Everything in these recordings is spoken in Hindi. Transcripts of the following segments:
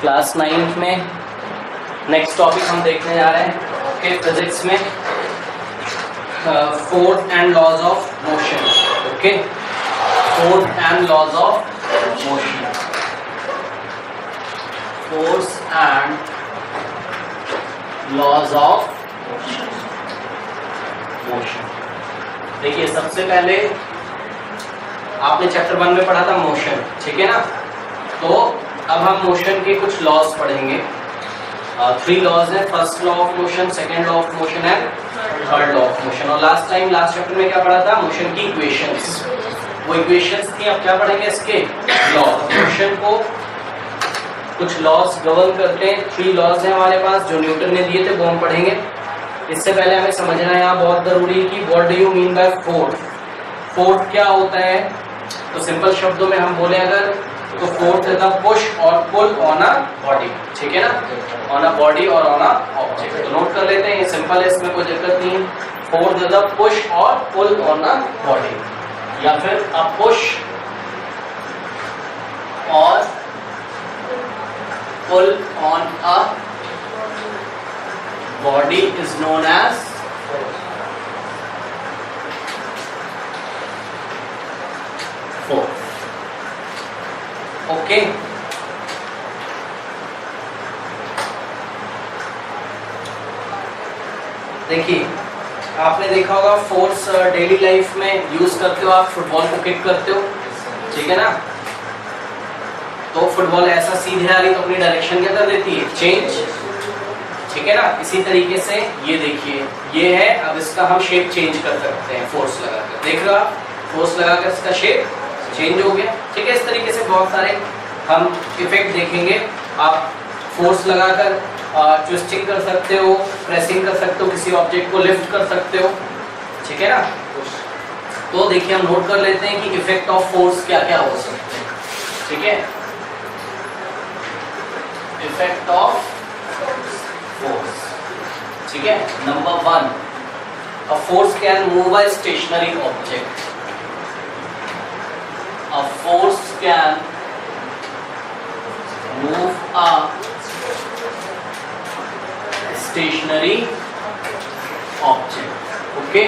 क्लास 9 में नेक्स्ट टॉपिक हम देखने जा रहे हैं ओके फिजिक्स में force and laws of motion. Okay, force and laws of motion, force and laws of motion. देखिए सबसे पहले आपने चैप्टर 1 में पढ़ा था मोशन, ठीक है ना। तो अब हम मोशन के कुछ लॉज पढ़ेंगे। 3 लॉज हैं, first law of motion, second law of motion and third law of motion. और लास्ट चैप्टर में क्या पढ़ा था? मोशन की इक्वेशंस। वो इक्वेशंस थी, अब क्या पढ़ेंगे? इसके लॉ। मोशन को कुछ लॉज गवर्न करते हैं। 3 लॉज हैं हमारे पास जो न्यूटन ने दिए थे, वो हम पढ़ेंगे। इससे पहले हमें समझना है यहाँ बहुत जरूरी है कि what do you mean by force. Force क्या होता है? तो सिंपल शब्दों में हम बोले अगर तो फोर्स इज द पुश और पुल ऑन अ बॉडी, ठीक है ना, ऑन अ बॉडी और ऑन अ ऑब्जेक्ट। तो नोट कर लेते हैं, ये सिंपल है, इसमें कोई दिक्कत नहीं है। फोर्स इज द पुश और पुल ऑन अ बॉडी, या फिर अ पुश और pull on a body is known as force. Okay, देखिए आपने देखा होगा फोर्स डेली लाइफ में यूज करते हो, आप फुटबॉल को किक करते हो, ठीक है ना। तो फुटबॉल ऐसा सीधे आ रही तो अपनी डायरेक्शन क्या कर देती है? चेंज, ठीक है ना। इसी तरीके से ये देखिए, ये है, अब इसका हम शेप चेंज कर सकते हैं फोर्स लगाकर। देख रहे हो आप, फोर्स लगाकर इसका शेप चेंज हो गया, ठीक है। इस तरीके से बहुत सारे हम इफेक्ट देखेंगे। आप फोर्स लगाकर ट्विस्टिंग कर सकते हो, प्रेसिंग कर सकते हो, किसी ऑब्जेक्ट को लिफ्ट कर सकते हो, ठीक है ना। तो देखिए हम नोट कर लेते हैं कि इफेक्ट ऑफ फोर्स क्या क्या हो सकते हैं, ठीक है। इफेक्ट ऑफ फोर्स, ठीक है। Number 1, a force can move a stationary object. A force can move a stationary object. Okay?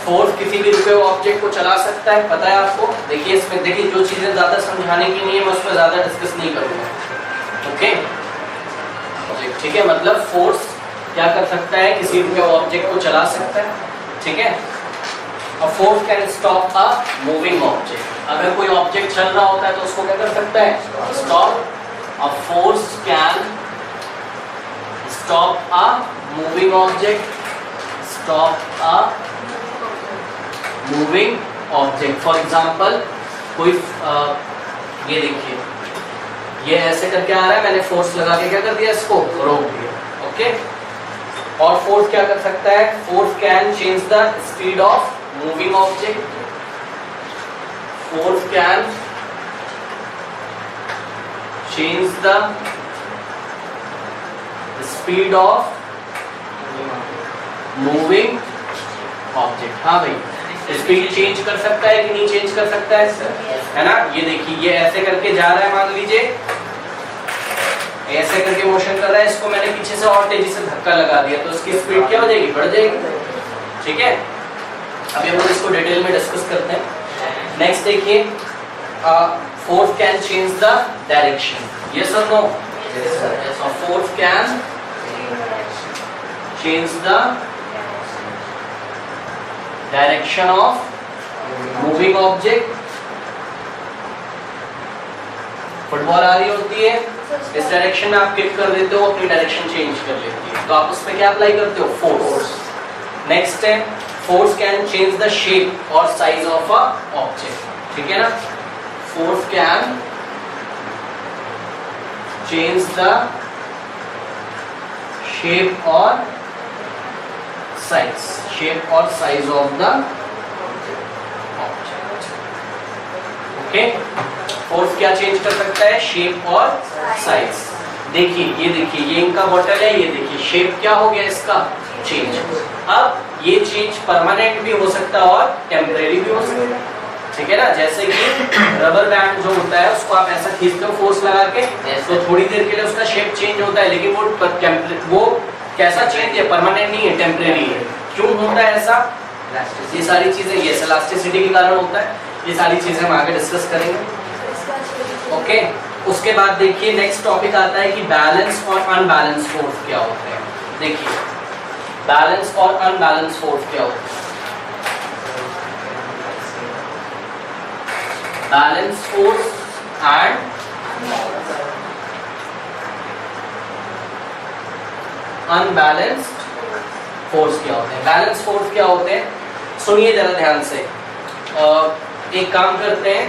Force किसी भी रुके हुए ऑब्जेक्ट को चला सकता है, पता है आपको। देखिए इसमें, देखिए जो चीजें ज्यादा समझाने की नहीं है मैं उस पर ज्यादा डिस्कस नहीं करूंगा। ओके, ठीक है, मतलब फोर्स क्या कर सकता है? किसी रुके हुए ऑब्जेक्ट को चला सकता है, ठीक है। A force can stop a moving object. अगर कोई ऑब्जेक्ट चल रहा होता है तो उसको क्या कर सकता है? Stop. A force can stop a moving object. Stop a moving object. For example, कोई ये देखिए, ये ऐसे करके आ रहा है, मैंने फोर्स लगा के क्या कर दिया? इसको रोक दिया। ओके, और फोर्स क्या कर सकता है? Force can change the speed of moving object. Force can change the speed of moving object. हाँ भाई, स्पीड चेंज कर सकता है कि नहीं चेंज कर सकता है ना। ये देखिए, ये ऐसे करके जा रहा है, मान लीजिए ऐसे करके मोशन कर रहा है, इसको मैंने पीछे से और तेजी से धक्का लगा दिया तो इसकी स्पीड क्या हो जाएगी? बढ़ जाएगी, ठीक है। अभी हम इसको डिटेल में डिस्कस करते हैं। नेक्स्ट देखिए, force can change the direction. Yes और no? Force can change the direction of moving object. Football आ रही होती है, इस डायरेक्शन में आप किक कर देते हो, अपनी डायरेक्शन चेंज कर लेती है, तो आप उस पर क्या अप्लाई करते हो? फोर्स। नेक्स्ट है, force can change the shape और साइज ऑफ अ ऑब्जेक्ट, ठीक है ना। Force can change the shape और size of the object. Okay, force क्या चेंज कर सकता है? शेप और साइज। देखिए, ये देखिए, ये इनका बॉटल है, ये देखिए शेप क्या हो गया इसका? चेंज। अब ये चेंज परमानेंट भी हो सकता है और टेम्परेरी भी हो सकता है, ठीक है ना। जैसे कि रबर बैंड जो होता है उसको आप ऐसा खींचते हो फोर्स लगा के, तो थोड़ी देर के लिए उसका शेप चेंज होता है, लेकिन वो कैसा चेंज है, परमानेंट नहीं है, टेम्परेरी है। क्यों होता है ऐसा? ये सारी चीजें, ये इलास्टिसिटी के कारण होता है। ये सारी चीजें हम आगे डिस्कस करेंगे। ओके, उसके बाद देखिए नेक्स्ट टॉपिक आता है कि बैलेंस और अनबैलेंस फोर्स क्या होते हैं। देखिए बैलेंस और अनबैलेंस फोर्स क्या होते हैं। Balance force and unbalanced force क्या होते हैं। बैलेंस फोर्स क्या होते हैं, सुनिए जरा ध्यान से। एक काम करते हैं,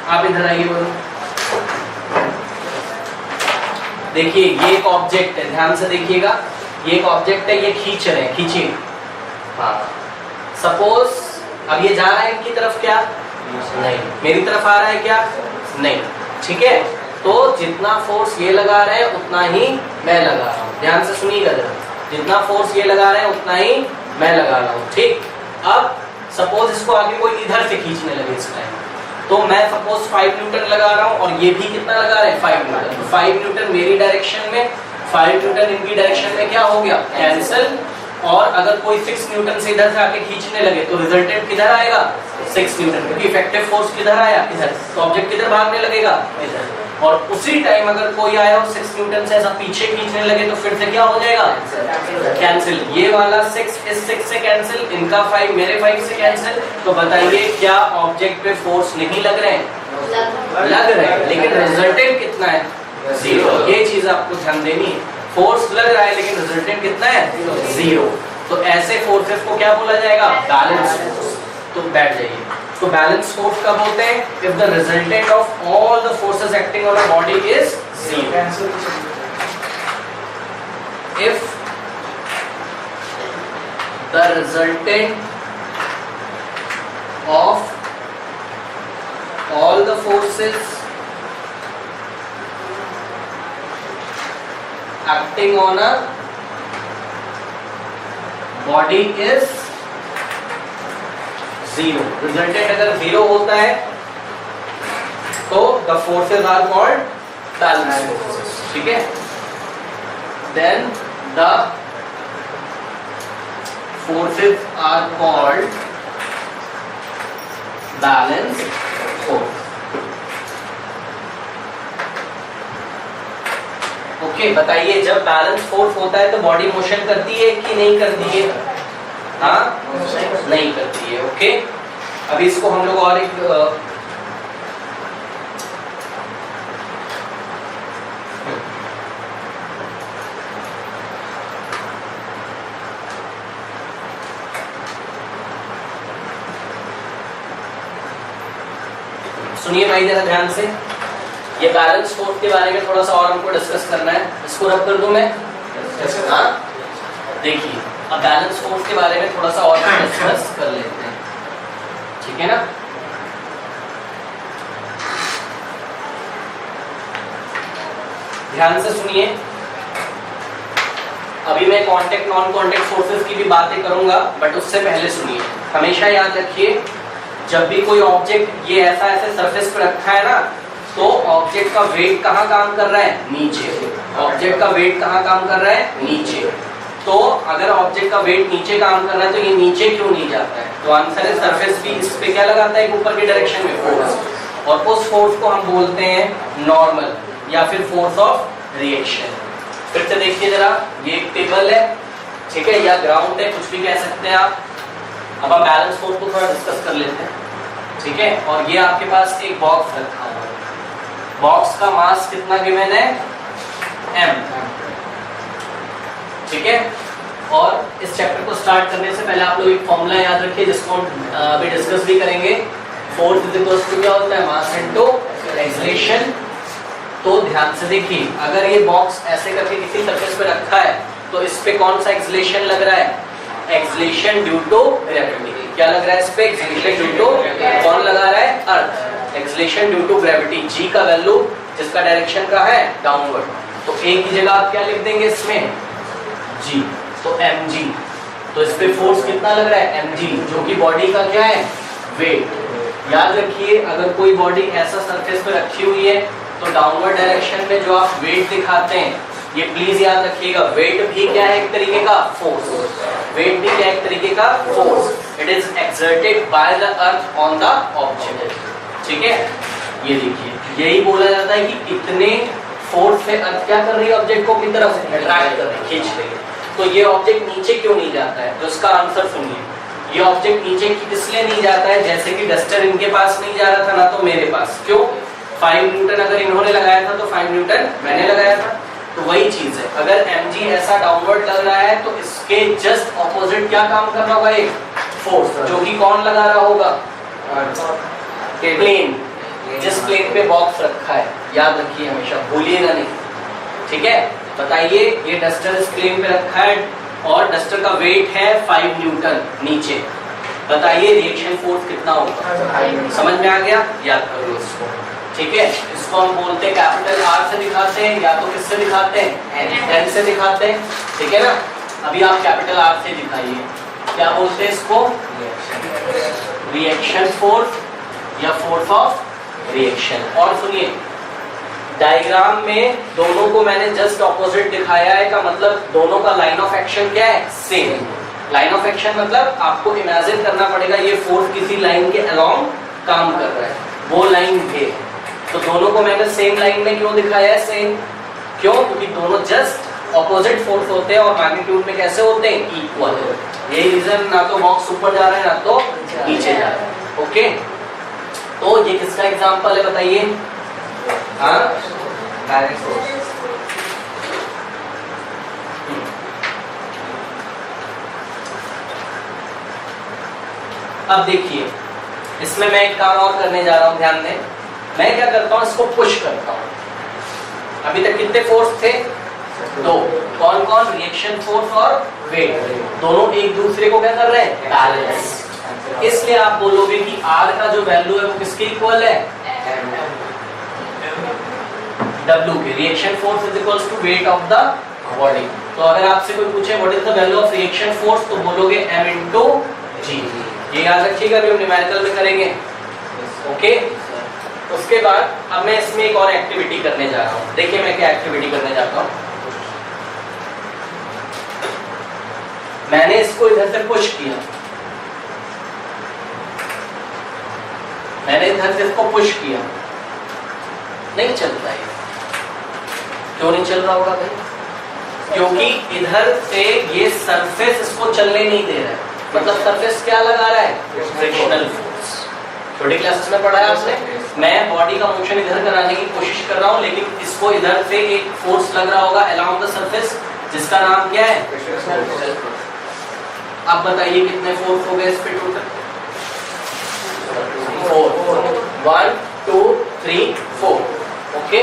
आप इधर आइए बोलो। देखिए ये एक ऑब्जेक्ट है, ध्यान से देखिएगा, ये एक ऑब्जेक्ट है, ये खींच रहे हैं, खींचिए। हाँ, सपोज अब ये जा रहा है इनकी तरफ, क्या नहीं, मेरी तरफ आ रहा है, क्या नहीं, ठीक है। तो जितना फोर्स ये लगा रहे हैं उतना ही मैं लगा रहा हूँ, ध्यान से सुनिएगा जरा। जितना फोर्स ये लगा रहे हैं उतना ही मैं लगा रहा हूँ, ठीक। अब सपोज इसको आगे कोई इधर से खींचने लगे इस टाइम, तो मैं सपोज 5 न्यूटन लगा रहा हूँ और ये भी कितना लगा रहे हैं, 5 न्यूटन। तो 5 न्यूटन मेरी डायरेक्शन में, 5 न्यूटन इनकी डायरेक्शन में क्या हो गया, कैंसिल। और अगर कोई 6 न्यूटन से इधर से आके खींचने लगे तो रिजल्टेंट किधर आएगा, 6 न्यूटन, क्योंकि इफेक्टिव फोर्स किधर आया, इधर। तो ऑब्जेक्ट किधर भागने लगेगा, इधर। और उसी टाइम अगर कोई आया और 6 न्यूटन से ऐसा पीछे खींचने लगे तो फिर से क्या हो जाएगा, कैंसिल। ये वाला 6 इस 6 से कैंसिल, इनका 5 मेरे 5 से कैंसिल। तो बताइए क्या ऑब्जेक्ट पे फोर्स नहीं लग रहे हैं, लग रहे हैं, लेकिन रिजल्टेंट कितना है, 0। ये चीज आपको ध्यान देनी है, फोर्स लग रहा है लेकिन रिजल्टेंट कितना है, 0। तो ऐसे फोर्सेस को क्या बोला जाएगा, बैलेंस फोर्स। तो बैठ जाइए। तो बैलेंस फोर्स कब होते हैं, if the resultant of all the forces acting on a body is 0। If the resultant of all the forces acting on a body is 0। Resultant अगर 0 होता है तो the forces are called balance forces, ठीक है। then the forces are called balance okay. बताइए जब बैलेंस फोर्स होता है तो बॉडी मोशन करती है कि नहीं करती है, हाँ नहीं करती है, ओके। अभी इसको हम लोग और एक सुनिए भाई जरा ध्यान से। ये बैलेंस फोर्स के बारे में थोड़ा सा और हमको डिस्कस करना है। इसको रब कर दूं मैं, हाँ देखिए अब बैलेंस फोर्स के बारे में थोड़ा सा और डिस्कस कर लेते हैं, ठीक है ना। ध्यान से सुनिए। अभी मैं कांटेक्ट नॉन कांटेक्ट फोर्सेस की भी बातें करूंगा, बट उससे पहले सुनिए। हमेशा याद रखिए जब भी कोई ऑब्जेक्ट ये ऐसा ऐसे सरफेस पे रखा है ना, तो ऑब्जेक्ट का वेट कहाँ काम कर रहा है, नीचे। ऑब्जेक्ट का वेट कहाँ काम कर रहा है, नीचे। तो अगर ऑब्जेक्ट का वेट नीचे काम कर रहा है तो ये नीचे क्यों नहीं जाता है, तो आंसर है सरफेस भी इस पे क्या लगाता है, ऊपर की डायरेक्शन में फोर्स। और उस फोर्स को हम बोलते हैं नॉर्मल या फिर फोर्स ऑफ रिएक्शन। फिर से देखिए जरा, ये एक टेबल है, ठीक है, या ग्राउंड है, कुछ भी कह सकते हैं आप। अब हम बैलेंस फोर्स को थोड़ा डिस्कस कर लेते हैं, ठीक है। और ये आपके पास एक बॉक्स रखा हुआ है, बॉक्स का मास कितना गिवन है, m, ठीक है। और इस चैप्टर को स्टार्ट करने से पहले आप लोग एक फॉर्मूला याद रखिए जिसको हम अभी डिस्कस भी करेंगे। फोर्स इज इक्वल टू क्या होता है, मास इनटू एक्सेलरेशन। तो ध्यान से देखिए, अगर ये बॉक्स ऐसे करके किसी सरफेस पे रखा है तो इस पे कौन सा एक्सेलरेशन लग रहा है, एक्सेलरेशन ड्यू टू ग्रेविटी। क्या लग रहा है इस पे, एक्सेलरेशन ड्यू टू, कौन लगा रहा है, अर्थ। एक्सेलरेशन ड्यू टू ग्रेविटी, जी का वैल्यू जिसका डायरेक्शन का है डाउनवर्ड, तो ए की जगह आप क्या लिख देंगे इसमें, जी, तो mg। तो इस पे फोर्स कितना लग रहा है, mg, जो कि बॉडी का क्या है, वेट। याद रखिए अगर कोई बॉडी ऐसा सरफेस पे रखी हुई है तो डाउनवर्ड डायरेक्शन में जो आप वेट दिखाते हैं, ये प्लीज याद रखिएगा, वेट भी क्या है एक तरीके का फोर्स, वेट भी क्या है एक तरीके का force, it is exerted by the earth on the object. ठीक है, ये देखिए यही बोला जाता है कि कितने फोर्स से अर्थ क्या कर रही है ऑब्जेक्ट को अपनी तरफ अट्रैक्ट कर रही है, खींच रही है। तो ये ऑब्जेक्ट नीचे क्यों नहीं जाता है, तो इसका आंसर सुनिए। ये ऑब्जेक्ट नीचे इसलिए नहीं जाता है, जैसे कि डस्टर इनके पास नहीं जा रहा था ना तो मेरे पास, क्यों? 5 न्यूटन अगर इन्होंने लगाया था तो 5 न्यूटन मैंने लगाया था। तो वही चीज है, अगर mg ऐसा डाउनवर्ड लग रहा है तो इसके जस्ट ऑपोजिट क्या काम कर रहा होगा, एक फोर्स, जो कि कौन लगा रहा होगा, प्लेन, जिस प्लेन पे बॉक्स रखा है, याद रखिए हमेशा, भूलिएगा नहीं। ठीक है, बताइए ये डस्टर इस प्लेन पे रखा है और डस्टर का वेट है 5 न्यूटन नीचे, बताइए रिएक्शन फोर्स कितना होगा? समझ में आ गया? याद करो इसको। ठीक है, इसको हम बोलते हैं कैपिटल आर से दिखाते हैं, या तो किससे दिखाते हैं, एन से दिखाते हैं। ठीक है ना, अभी आप कैपिटल आर से दिखाइए, क्या बोलते हैं इसको, रिएक्शन फोर्स या फोर्स ऑफ रिएक्शन। और सुनिए डायग्राम में दोनों को मैंने जस्ट ऑपोजिट दिखाया है, का मतलब दोनों का लाइन ऑफ एक्शन क्या है, सेम। लाइन ऑफ एक्शन मतलब आपको इमेजिन करना पड़ेगा ये फोर्स किसी लाइन के अलोंग काम कर रहा है, वो लाइन है। तो दोनों को मैंने सेम लाइन में क्यों दिखाया है, सेम क्यों? क्योंकि दोनों जस्ट ऑपोजिट फोर्स होते हैं और मैग्नीट्यूड में कैसे होते हैं, इक्वल। यही रीजन, ना तो बॉक्स ऊपर जा रहा है ना तो नीचे जा रहा है। ओके, तो ये किसका एग्जांपल है बताइए? हाँ, डायरेक्ट फोर्स। अब देखिए इसमें मैं एक काम और करने जा रहा हूं, ध्यान दें। मैं क्या करता हूं, इसको पुश करता हूं। अभी तक कितने फोर्स थे, 2, कौन कौन, रिएक्शन फोर्स और वेट, दोनों एक दूसरे को क्या कर रहे हैं, बैलेंस। इसलिए आप बोलोगे कि R का जो वैल्यू है वो किसके इक्वल है, W के। Reaction force is equals to weight of the body. तो अगर आपसे कोई पूछे what is the value of reaction force, तो बोलोगे m into G। ये याद रखिएगा, अभी हम न्यूमेरिकल में करेंगे। ओके, उसके बाद अब मैं इसमें एक और एक्टिविटी करने जा रहा हूं। देखिए मैं क्या एक्टिविटी करने जाता हूं। मैंने इसको इधर से पुश किया, मैंने इधर से इसको पुश किया, नहीं चल रहा है। क्यों नहीं चल रहा होगा भाई? क्योंकि इधर से ये सरफेस इसको चलने नहीं दे रहा है। मतलब सरफेस क्या लगा रहा है, फ्रिक्शनल फोर्स। छोटी क्लासेस में पढ़ा है आपने। मैं बॉडी का मोशन इधर कराने की कोशिश कर रहा हूँ, लेकिन इसको इधर से एक फोर्स लग रहा होगा अलोंग द सरफेस, जिसका नाम क्या है, अब बताइए कितने फोर्स हो गए इस पे टोटल, 4, 1 2 3 4। ओके,